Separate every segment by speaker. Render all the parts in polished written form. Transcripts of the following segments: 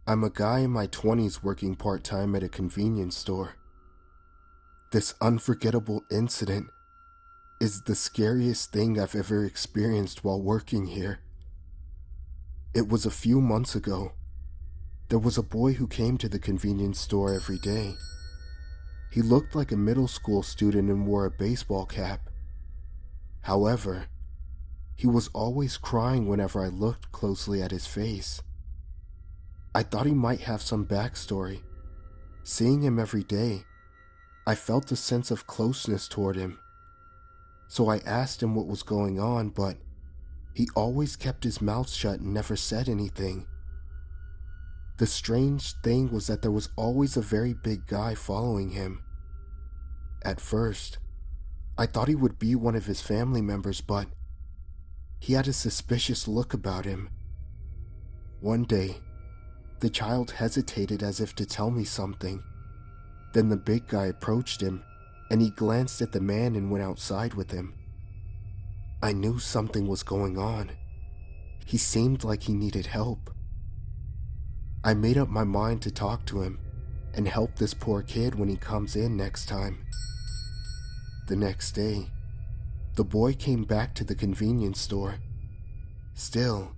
Speaker 1: I'm a guy in my 20s working part-time at a convenience store. This unforgettable incident is the scariest thing I've ever experienced while working here. It was a few months ago. There was a boy who came to the convenience store every day. He looked like a middle school student and wore a baseball cap. However, he was always crying whenever I looked closely at his face. I thought he might have some backstory. Seeing him every day, I felt a sense of closeness toward him. So I asked him what was going on, but he always kept his mouth shut and never said anything. The strange thing was that there was always a very big guy following him. At first, I thought he would be one of his family members, but he had a suspicious look about him. One day, the child hesitated as if to tell me something. Then the big guy approached him, and he glanced at the man and went outside with him. I knew something was going on. He seemed like he needed help. I made up my mind to talk to him and help this poor kid when he comes in next time. The next day, the boy came back to the convenience store. Still,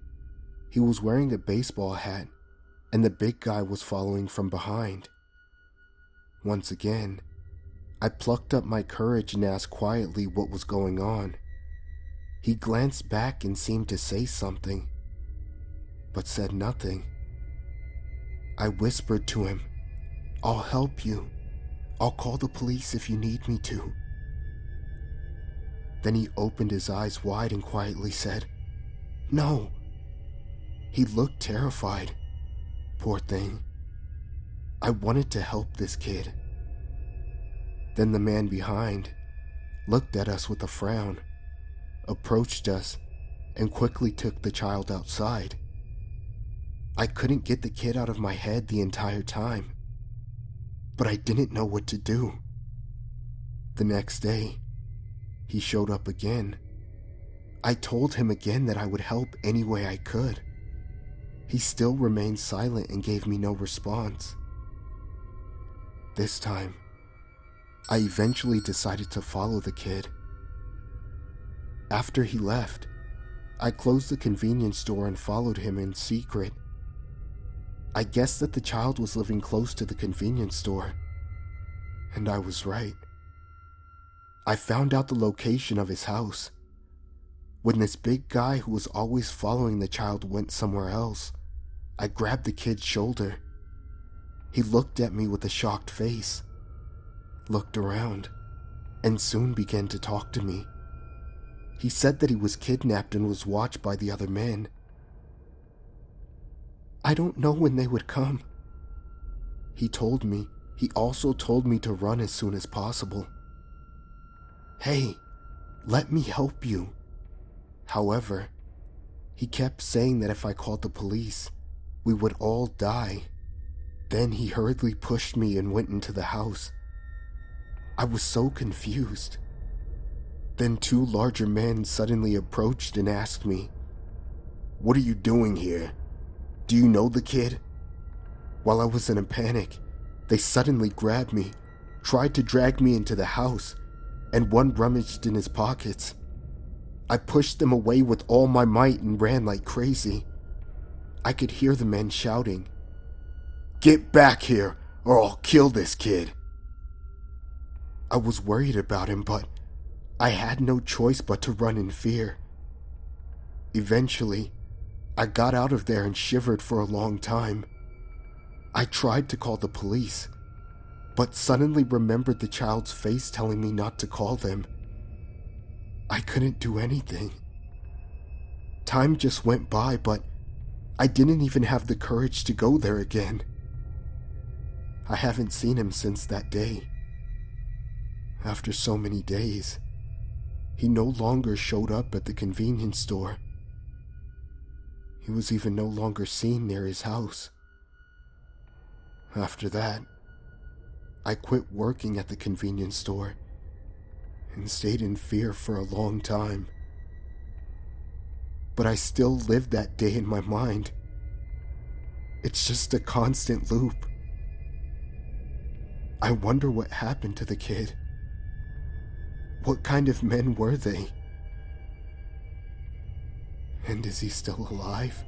Speaker 1: he was wearing a baseball hat, and the big guy was following from behind. Once again, I plucked up my courage and asked quietly what was going on. He glanced back and seemed to say something, but said nothing. I whispered to him, "I'll help you. I'll call the police if you need me to." Then he opened his eyes wide and quietly said, "No." He looked terrified. Poor thing. I wanted to help this kid. Then the man behind looked at us with a frown, approached us, and quickly took the child outside. I couldn't get the kid out of my head the entire time, but I didn't know what to do. The next day, he showed up again. I told him again that I would help any way I could. He still remained silent and gave me no response. This time, I eventually decided to follow the kid. After he left, I closed the convenience store and followed him in secret. I guessed that the child was living close to the convenience store, and I was right. I found out the location of his house. When this big guy who was always following the child went somewhere else, I grabbed the kid's shoulder. He looked at me with a shocked face, looked around, and soon began to talk to me. He said that he was kidnapped and was watched by the other men. I don't know when they would come. He also told me to run as soon as possible. Hey, let me help you. However, he kept saying that if I called the police, we would all die. Then he hurriedly pushed me and went into the house. I was so confused. Then two larger men suddenly approached and asked me, "What are you doing here? Do you know the kid?" While I was in a panic, they suddenly grabbed me, tried to drag me into the house, and one rummaged in his pockets. I pushed them away with all my might and ran like crazy. I could hear the men shouting, "Get back here, or I'll kill this kid." I was worried about him, but I had no choice but to run in fear. Eventually, I got out of there and shivered for a long time. I tried to call the police, but suddenly remembered the child's face telling me not to call them. I couldn't do anything. Time just went by, but I didn't even have the courage to go there again. I haven't seen him since that day. After so many days, he no longer showed up at the convenience store. He was even no longer seen near his house. After that, I quit working at the convenience store and stayed in fear for a long time. But I still lived that day in my mind. It's just a constant loop. I wonder what happened to the kid. What kind of men were they? And is he still alive?